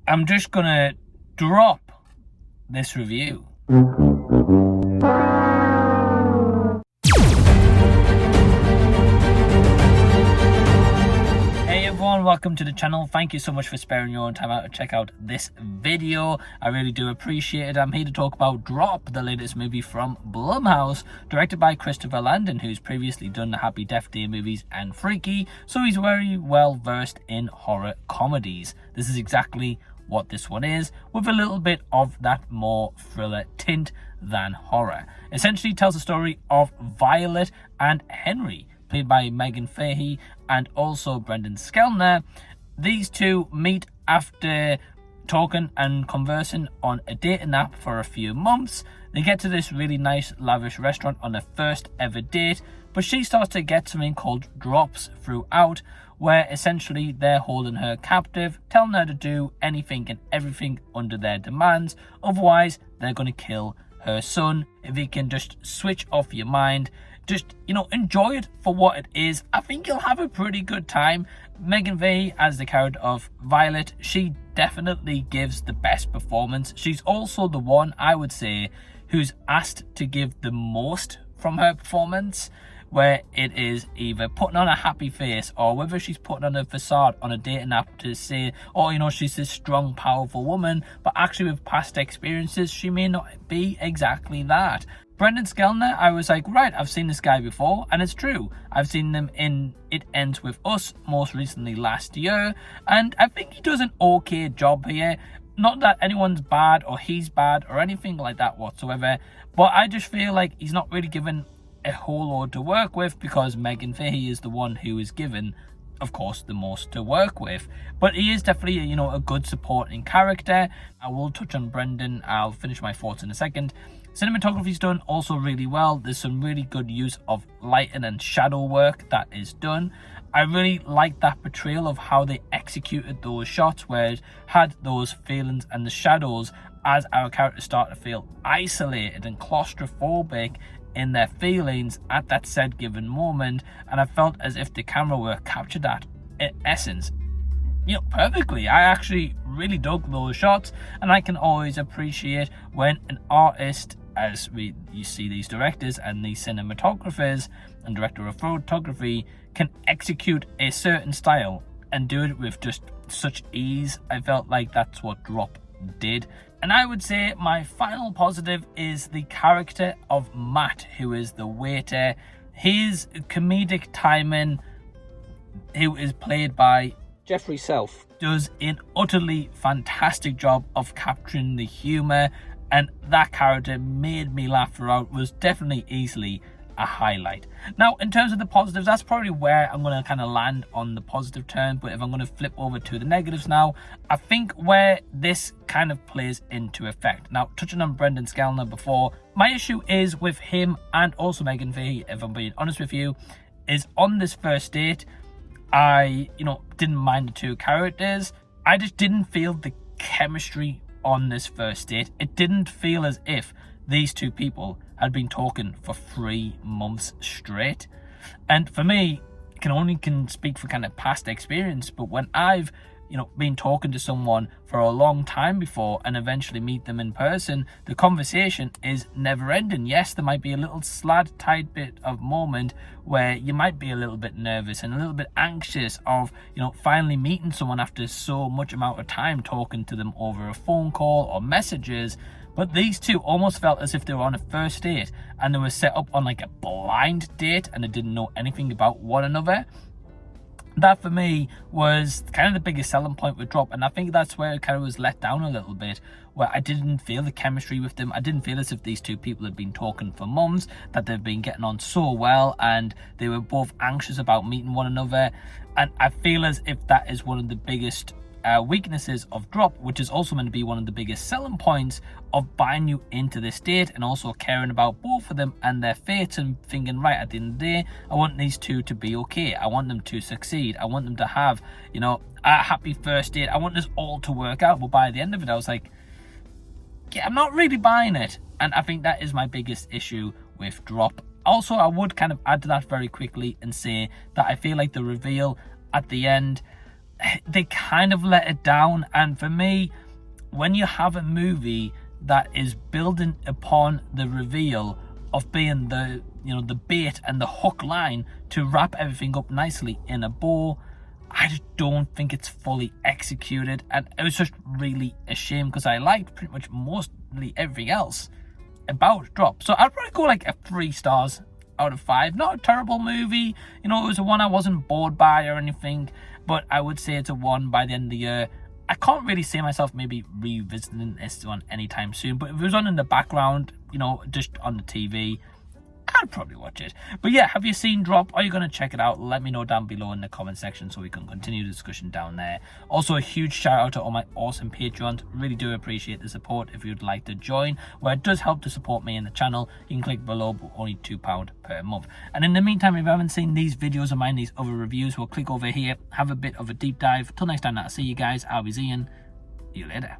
I'm just gonna drop this review. Hey everyone, welcome to the channel. Thank you so much for sparing your own time out to check out this video. I really do appreciate it. I'm here to talk about Drop, the latest movie from Blumhouse, directed by Christopher Landon, who's previously done the Happy Death Day movies and Freaky, so he's very well versed in horror comedies. This is exactly what this one is, with a little bit of that more thriller tint than horror. Essentially tells the story of Violett and Henry, played by Meghann Fahy and also Brendan Sklenar. These two meet after talking and conversing on a dating app for a few months. They get to this really nice lavish restaurant on their first ever date, but she starts to get something called drops throughout, where essentially they're holding her captive, telling her to do anything and everything under their demands, otherwise they're going to kill her son. If you can just switch off your mind, just, enjoy it for what it is, I think you'll have a pretty good time. Meghann Fahy as the character of Violett, she definitely gives the best performance. She's also the one, I would say, who's asked to give the most from her performance, where it is either putting on a happy face or whether she's putting on a facade on a dating app to say, she's this strong, powerful woman, but actually with past experiences, she may not be exactly that. Brendan Sklenar, I was like, right, I've seen this guy before, and it's true. I've seen him in It Ends With Us, most recently last year, and I think he does an okay job here. Not that anyone's bad or he's bad or anything like that whatsoever, but I just feel like he's not really given a whole lot to work with, because Meghann Fahy is the one who is given, of course, the most to work with. But he is definitely, a good supporting character. I will touch on Brendan. I'll finish my thoughts in a second. Cinematography's done also really well. There's some really good use of lighting and shadow work that is done. I really like that portrayal of how they executed those shots, where it had those feelings and the shadows as our characters start to feel isolated and claustrophobic in their feelings at that said given moment, and I felt as if the camera work captured that in essence perfectly. I actually really dug those shots, and I can always appreciate when an artist, as you see these directors and these cinematographers and director of photography, can execute a certain style and do it with just such ease. I felt like that's what Drop did. And I would say my final positive is the character of Matt, who is the waiter. His comedic timing, who is played by Jeffery self, does an utterly fantastic job of capturing the humour, and that character made me laugh throughout. Was definitely easily a highlight. Now, in terms of the positives, that's probably where I'm going to kind of land on the positive turn. But if I'm going to flip over to the negatives now, I think where this kind of plays into effect. Now, touching on Brendan Sklenar before, my issue is with him and also Meghann Fahy, if I'm being honest with you, is on this first date, I, didn't mind the two characters. I just didn't feel the chemistry on this first date. It didn't feel as if these two people had been talking for 3 months straight. And for me, can speak for kind of past experience, but when I've been talking to someone for a long time before and eventually meet them in person, the conversation is never ending. Yes, there might be a little tight bit of moment where you might be a little bit nervous and a little bit anxious of finally meeting someone after so much amount of time talking to them over a phone call or messages. But these two almost felt as if they were on a first date and they were set up on like a blind date and they didn't know anything about one another. That for me was kind of the biggest selling point with Drop, and I think that's where it kind of was let down a little bit, where I didn't feel the chemistry with them. I didn't feel as if these two people had been talking for months, that they've been getting on so well, and they were both anxious about meeting one another. And I feel as if that is one of the biggest weaknesses of Drop, which is also meant to be one of the biggest selling points of buying you into this date, and also caring about both of them and their fates, and thinking, right, at the end of the day, I want these two to be okay. I want them to succeed. I want them to have, a happy first date. I want this all to work out. But by the end of it, I was like, yeah, I'm not really buying it. And I think that is my biggest issue with Drop. Also, I would kind of add to that very quickly and say that I feel like the reveal at the end they kind of let it down. And for me, when you have a movie that is building upon the reveal of being the the bait and the hook line to wrap everything up nicely in a bow, I just don't think it's fully executed, and it was just really a shame because I liked pretty much mostly everything else about Drop. So I'd probably go like a 3 stars out of 5. Not a terrible movie, it was a one I wasn't bored by or anything, but I would say it's a 1 by the end of the year. I can't really see myself maybe revisiting this one anytime soon, but if it was on in the background, just on the TV, I'd probably watch it. But yeah, have you seen Drop? Are you going to check it out? Let me know down below in the comment section so we can continue the discussion down there. Also, a huge shout out to all my awesome Patreons. Really do appreciate the support. If you'd like to join, where it does help to support me in the channel, you can click below, but only £2 per month. And in the meantime, if you haven't seen these videos of mine, these other reviews, we'll click over here, have a bit of a deep dive. Till next time, I'll see you guys. I'll be Ian. See you later.